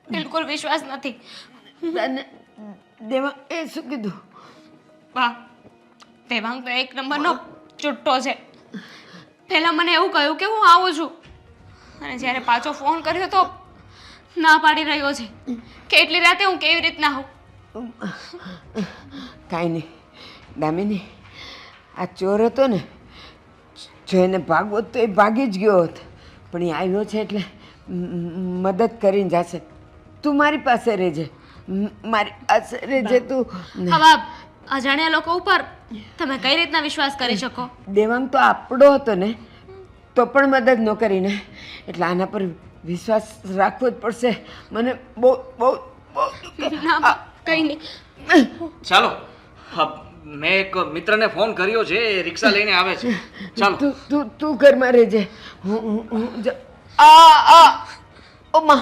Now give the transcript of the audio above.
બિલકુલ વિશ્વાસ નથી. તને દેવા એ શું કીધું? બા, દેવાંગ તો એક નંબરનો ચુટ્ટો છે. પહેલાં મને એવું કહ્યું કે હું આવું છું, અને જ્યારે પાછો ફોન કર્યો તો ના પાડી રહ્યો છે કે એટલી રાતે હું કેવી રીતના આવું. કાંઈ નહીં દામિની, આ ચોર હતો ને, જો એને ભાગવો તો એ ભાગી જ ગયો હોત, પણ એ આવ્યો છે એટલે મદદ કરીને જશે. તું મારી પાસે રહેજે, મારી પાસે રહેજે તું. હવે અજાણ્યા લોકો ઉપર તમે કઈ રીતના વિશ્વાસ કરી શકો? દેવાંગ તો આપણો હતો ને, તો પણ મદદ ન કરીને, એટલે આના પર વિશ્વાસ રાખવો જ પડશે. મને બહુ બહુ બહુ ના બા, કંઈ નહીં. ચાલો, મેં એક મિત્રને ફોન કર્યો છે, એ રિક્ષા લઈને આવે છે. ચાલો. તું ઘરમાં રહેજે. હું ઓ માં